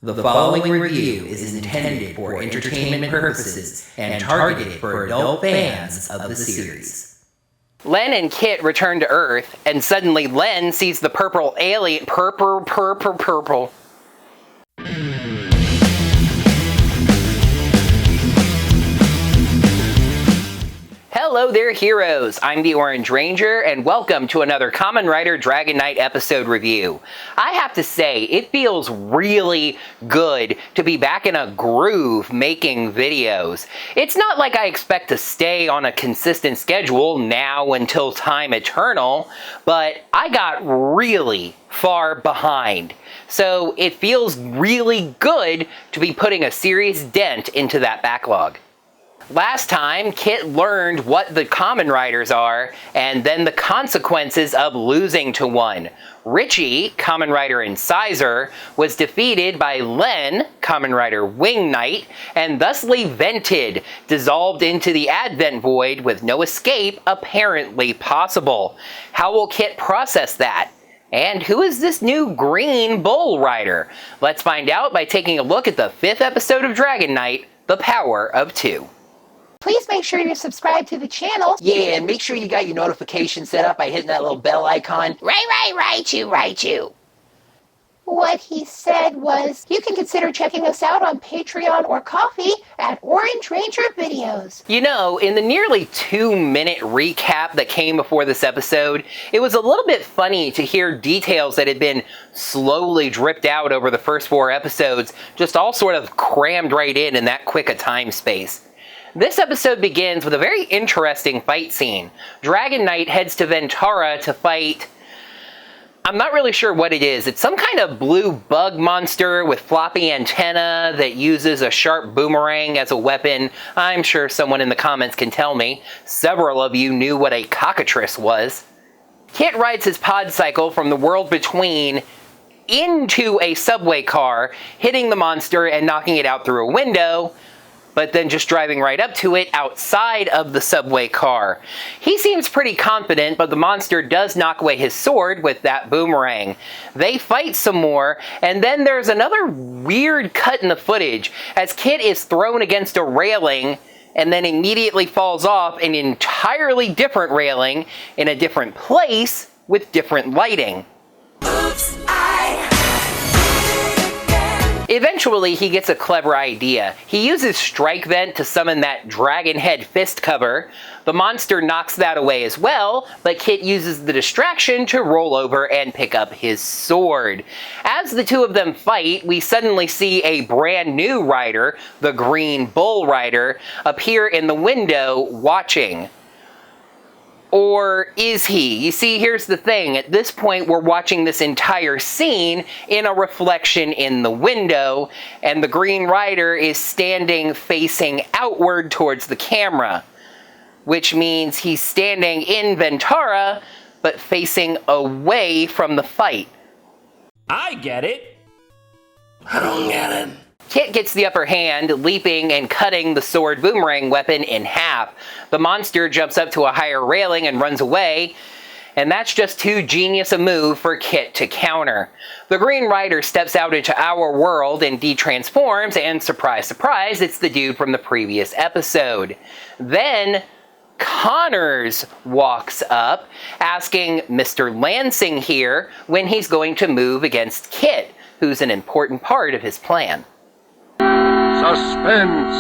The following review is intended for entertainment purposes and targeted for adult fans of the series. Len and Kit return to Earth, and suddenly Len sees the purple alien. Purple. Hello there, heroes! I'm the Orange Ranger, and welcome to another Kamen Rider Dragon Knight episode review. I have to say, it feels really good to be back in a groove making videos. It's not like I expect to stay on a consistent schedule now until time eternal, but I got really far behind. So it feels really good to be putting a serious dent into that backlog. Last time, Kit learned what the Kamen Riders are, and then the consequences of losing to one. Richie, Kamen Rider Incisor, was defeated by Len, Kamen Rider Wing Knight, and thusly vented, dissolved into the Advent Void with no escape apparently possible. How will Kit process that? And who is this new Green Bull Rider? Let's find out by taking a look at the 5th episode of Dragon Knight, The Power of Two. Please make sure you're subscribed to the channel. Yeah, and make sure you got your notifications set up by hitting that little bell icon. Right you. What he said was, you can consider checking us out on Patreon or Ko-fi at Orange Ranger Videos. You know, in the nearly 2-minute recap that came before this episode, it was a little bit funny to hear details that had been slowly dripped out over the first 4 episodes, just all sort of crammed right in that quick a time space. This episode begins with a very interesting fight scene. Dragon Knight heads to Ventara to fight... I'm not really sure what it is. It's some kind of blue bug monster with floppy antenna that uses a sharp boomerang as a weapon. I'm sure someone in the comments can tell me. Several of you knew what a cockatrice was. Kit rides his pod cycle from the world between into a subway car, hitting the monster and knocking it out through a window, but then just driving right up to it outside of the subway car. He seems pretty confident, but the monster does knock away his sword with that boomerang. They fight some more, and then there's another weird cut in the footage as Kit is thrown against a railing and then immediately falls off an entirely different railing in a different place with different lighting. Oops, Eventually, he gets a clever idea. He uses Strike Vent to summon that Dragon Head fist cover. The monster knocks that away as well, but Kit uses the distraction to roll over and pick up his sword. As the two of them fight, we suddenly see a brand new rider, the Green Bull Rider, appear in the window watching. Or is he? You see, here's the thing. At this point, we're watching this entire scene in a reflection in the window, and the Green Rider is standing facing outward towards the camera, which means he's standing in Ventara, but facing away from the fight. I get it. I don't get it. Kit gets the upper hand, leaping and cutting the sword boomerang weapon in half. The monster jumps up to a higher railing and runs away, and that's just too genius a move for Kit to counter. The Green Rider steps out into our world and de-transforms, and surprise, surprise, it's the dude from the previous episode. Then Connors walks up, asking Mr. Lansing here when he's going to move against Kit, who's an important part of his plan. Suspense!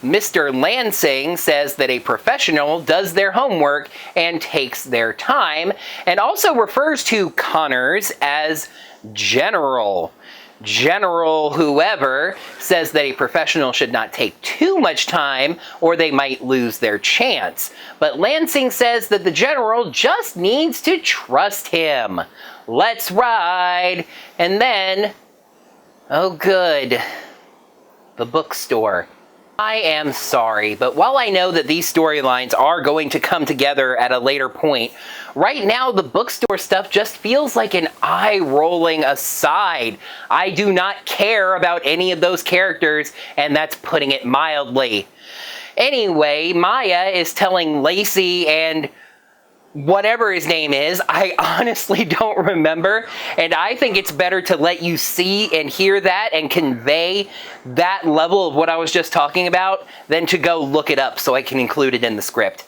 Mr. Lansing says that a professional does their homework and takes their time, and also refers to Connors as General. General whoever says that a professional should not take too much time or they might lose their chance. But Lansing says that the General just needs to trust him. Let's ride! And then... oh good. The bookstore. I am sorry, but while I know that these storylines are going to come together at a later point, right now the bookstore stuff just feels like an eye-rolling aside. I do not care about any of those characters, and that's putting it mildly. Anyway, Maya is telling Lacey and whatever his name is, I honestly don't remember, and I think it's better to let you see and hear that and convey that level of what I was just talking about than to go look it up so I can include it in the script.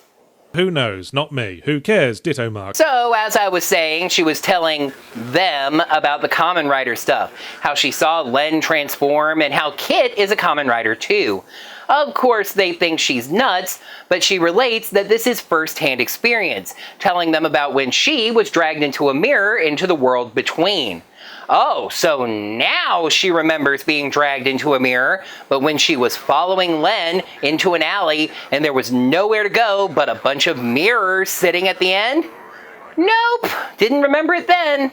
Who knows? Not me. Who cares? Ditto Mark. So, as I was saying, she was telling them about the Kamen Rider stuff, how she saw Len transform, and how Kit is a Kamen Rider too. Of course, they think she's nuts, but she relates that this is first-hand experience, telling them about when she was dragged into a mirror into the world between. Oh, so now she remembers being dragged into a mirror, but when she was following Len into an alley and there was nowhere to go but a bunch of mirrors sitting at the end? Nope, didn't remember it then.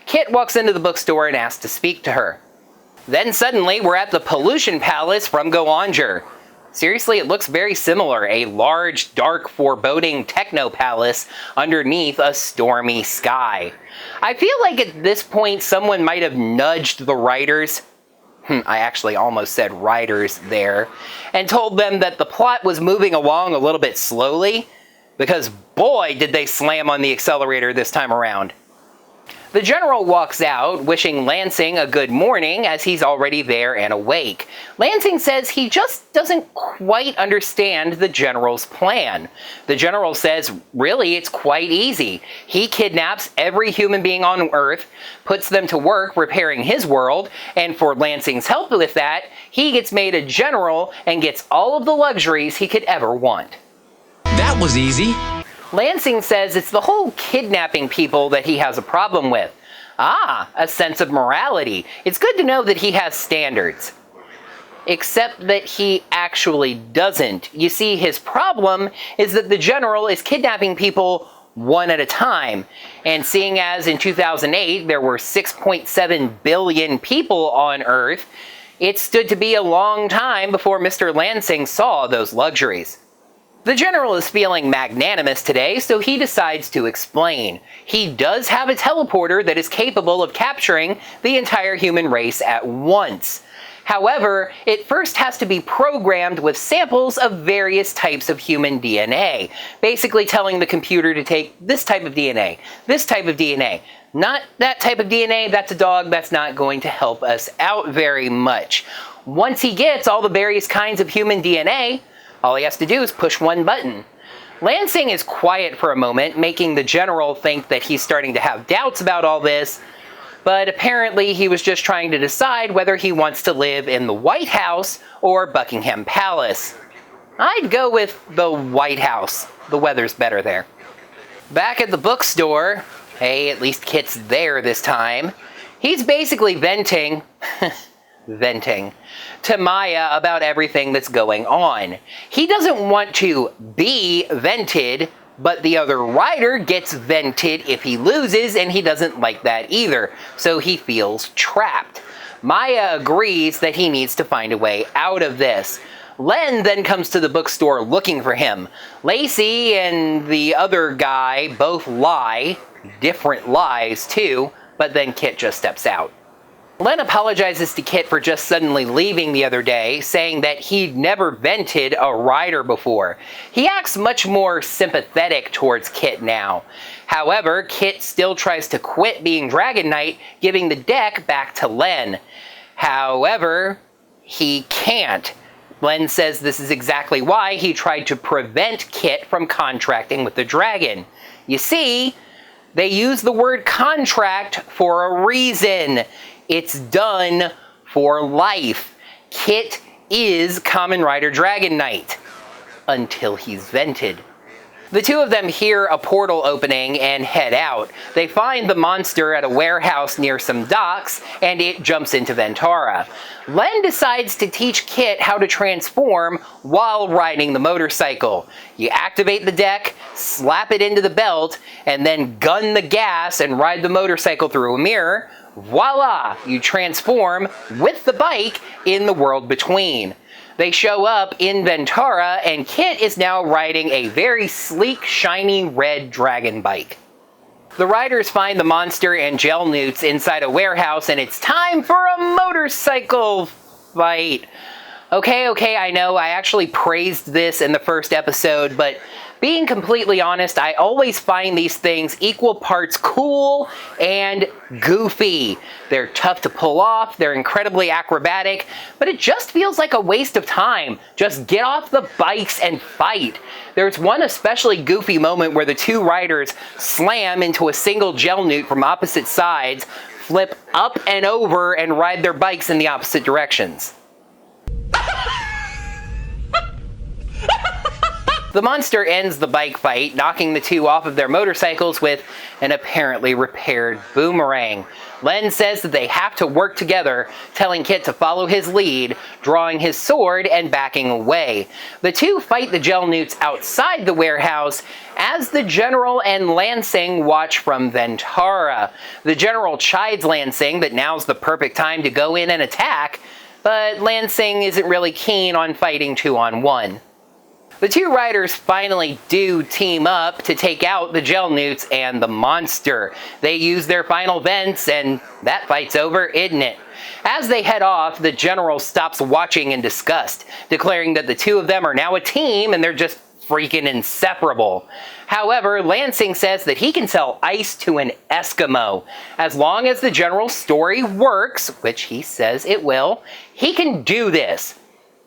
Kit walks into the bookstore and asks to speak to her. Then suddenly we're at the Pollution Palace from Go Onger. Seriously, it looks very similar, a large, dark, foreboding techno palace underneath a stormy sky. I feel like at this point someone might have nudged the writers, I actually almost said writers there, and told them that the plot was moving along a little bit slowly, because boy did they slam on the accelerator this time around. The General walks out, wishing Lansing a good morning as he's already there and awake. Lansing says he just doesn't quite understand the General's plan. The General says, really, it's quite easy. He kidnaps every human being on Earth, puts them to work repairing his world, and for Lansing's help with that, he gets made a general and gets all of the luxuries he could ever want. That was easy. Lansing says it's the whole kidnapping people that he has a problem with. Ah, a sense of morality. It's good to know that he has standards. Except that he actually doesn't. You see, his problem is that the General is kidnapping people one at a time. And seeing as in 2008 there were 6.7 billion people on Earth, it stood to be a long time before Mr. Lansing saw those luxuries. The General is feeling magnanimous today, so he decides to explain. He does have a teleporter that is capable of capturing the entire human race at once. However, it first has to be programmed with samples of various types of human DNA, basically telling the computer to take this type of DNA, this type of DNA. Not that type of DNA, that's a dog, that's not going to help us out very much. Once he gets all the various kinds of human DNA, all he has to do is push one button. Lansing is quiet for a moment, making the General think that he's starting to have doubts about all this, but apparently he was just trying to decide whether he wants to live in the White House or Buckingham Palace. I'd go with the White House. The weather's better there. Back at the bookstore, hey, at least Kit's there this time, he's basically venting to Maya about everything that's going on. He doesn't want to be vented, but the other rider gets vented if he loses, and he doesn't like that either, so he feels trapped. Maya agrees that he needs to find a way out of this. Len then comes to the bookstore looking for him. Lacey and the other guy both lie, different lies too, but then Kit just steps out. Len apologizes to Kit for just suddenly leaving the other day, saying that he'd never vented a rider before. He acts much more sympathetic towards Kit now. However, Kit still tries to quit being Dragon Knight, giving the deck back to Len. However, he can't. Len says this is exactly why he tried to prevent Kit from contracting with the dragon. You see, they use the word contract for a reason. It's done for life. Kit is Kamen Rider Dragon Knight. Until he's vented. The two of them hear a portal opening and head out. They find the monster at a warehouse near some docks, and it jumps into Ventara. Len decides to teach Kit how to transform while riding the motorcycle. You activate the deck, slap it into the belt, and then gun the gas and ride the motorcycle through a mirror. Voila! You transform with the bike in the world between. They show up in Ventara, and Kit is now riding a very sleek, shiny red dragon bike. The riders find the monster and gel newts inside a warehouse, and it's time for a motorcycle fight. Okay, I know, I actually praised this in the first episode, but Being completely honest, I always find these things equal parts cool and goofy. They're tough to pull off, they're incredibly acrobatic, but it just feels like a waste of time. Just get off the bikes and fight. There's one especially goofy moment where the two riders slam into a single gel newt from opposite sides, flip up and over, and ride their bikes in the opposite directions. The monster ends the bike fight, knocking the two off of their motorcycles with an apparently repaired boomerang. Len says that they have to work together, telling Kit to follow his lead, drawing his sword and backing away. The two fight the gel newts outside the warehouse as the General and Lansing watch from Ventara. The General chides Lansing that now's the perfect time to go in and attack, but Lansing isn't really keen on fighting 2-on-1. The two riders finally do team up to take out the gel newts and the monster. They use their final vents, and that fight's over, isn't it? As they head off, the General stops watching in disgust, declaring that the two of them are now a team and they're just freaking inseparable. However, Lansing says that he can sell ice to an Eskimo. As long as the General's story works, which he says it will, he can do this,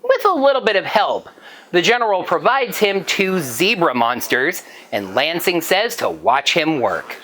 with a little bit of help. The General provides him 2 zebra monsters, and Lansing says to watch him work.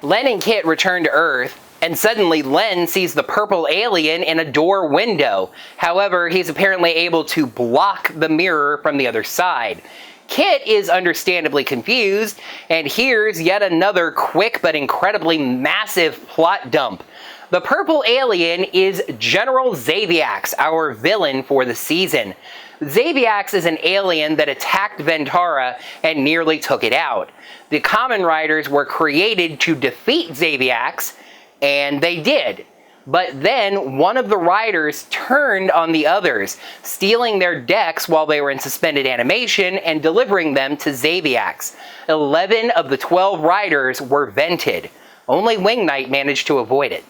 Len and Kit return to Earth, and suddenly Len sees the purple alien in a door window. However, he's apparently able to block the mirror from the other side. Kit is understandably confused, and hears yet another quick but incredibly massive plot dump. The purple alien is General Xaviax, our villain for the season. Xaviax is an alien that attacked Ventara and nearly took it out. The Kamen Riders were created to defeat Xaviax, and they did. But then one of the riders turned on the others, stealing their decks while they were in suspended animation and delivering them to Xaviax. 11 of the 12 riders were vented. Only Wing Knight managed to avoid it.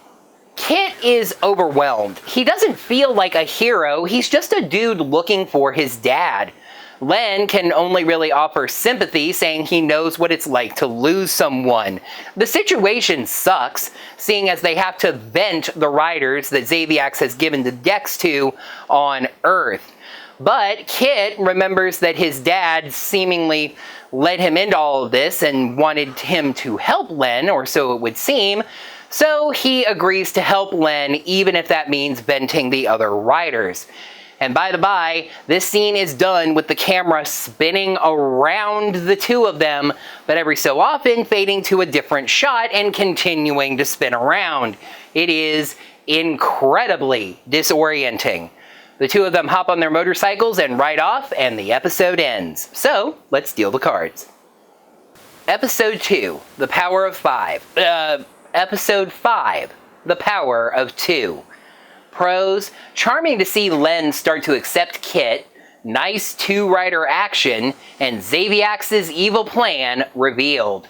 Kit is overwhelmed. He doesn't feel like a hero, he's just a dude looking for his dad. Len can only really offer sympathy, saying he knows what it's like to lose someone. The situation sucks, seeing as they have to vent the riders that Xaviax has given the decks to on Earth. But Kit remembers that his dad seemingly led him into all of this and wanted him to help Len, or so it would seem. So he agrees to help Len, even if that means venting the other riders. And by the by, this scene is done with the camera spinning around the two of them, but every so often fading to a different shot and continuing to spin around. It is incredibly disorienting. The two of them hop on their motorcycles and ride off, and the episode ends. So, let's deal the cards. Episode 2, The Power of 5. Episode 5, The Power of 2. Pros: charming to see Len start to accept Kit, nice 2-rider action, and Xaviax's evil plan revealed.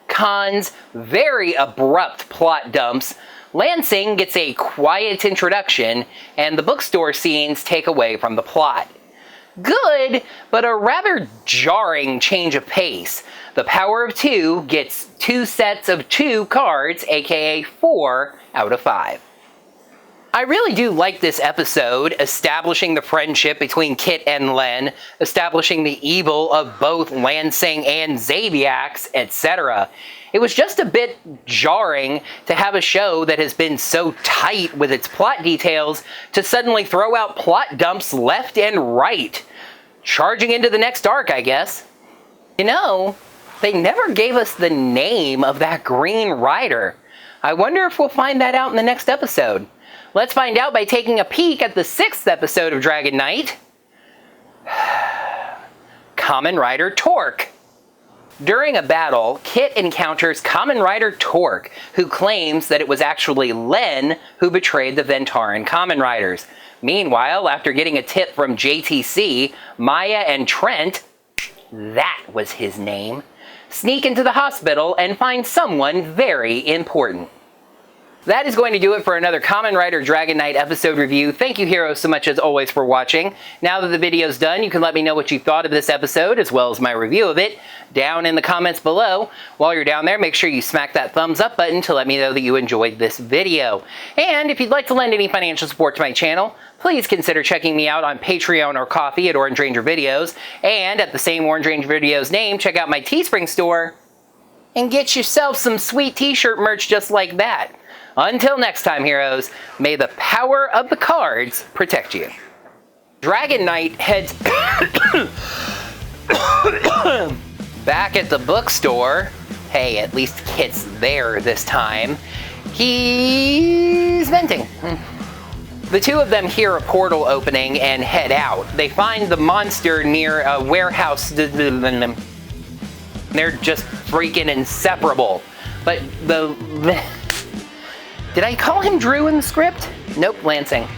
Cons: very abrupt plot dumps, Lansing gets a quiet introduction, and the bookstore scenes take away from the plot. Good, but a rather jarring change of pace. The Power of 2 gets 2 sets of 2 cards, aka 4 out of 5. I really do like this episode, establishing the friendship between Kit and Len, establishing the evil of both Lansing and Xaviax, etc. It was just a bit jarring to have a show that has been so tight with its plot details to suddenly throw out plot dumps left and right. Charging into the next arc, I guess. You know, they never gave us the name of that Green Rider. I wonder if we'll find that out in the next episode. Let's find out by taking a peek at the 6th episode of Dragon Knight. Kamen Rider Torque. During a battle, Kit encounters Kamen Rider Torque, who claims that it was actually Len who betrayed the Ventaran Kamen Riders. Meanwhile, after getting a tip from JTC, Maya and Trent, that was his name, sneak into the hospital and find someone very important. That is going to do it for another Kamen Rider Dragon Knight episode review. Thank you, heroes, so much as always for watching. Now that the video's done, you can let me know what you thought of this episode, as well as my review of it, down in the comments below. While you're down there, make sure you smack that thumbs up button to let me know that you enjoyed this video. And if you'd like to lend any financial support to my channel, please consider checking me out on Patreon or Ko-fi at Orange Ranger Videos. And at the same Orange Ranger Videos name, check out my Teespring store and get yourself some sweet t-shirt merch just like that. Until next time, heroes, may the power of the cards protect you. Dragon Knight heads back at the bookstore. Hey, at least Kit's there this time. He's venting. The two of them hear a portal opening and head out. They find the monster near a warehouse. They're just freaking inseparable. But Did I call him Drew in the script? Nope, Lansing.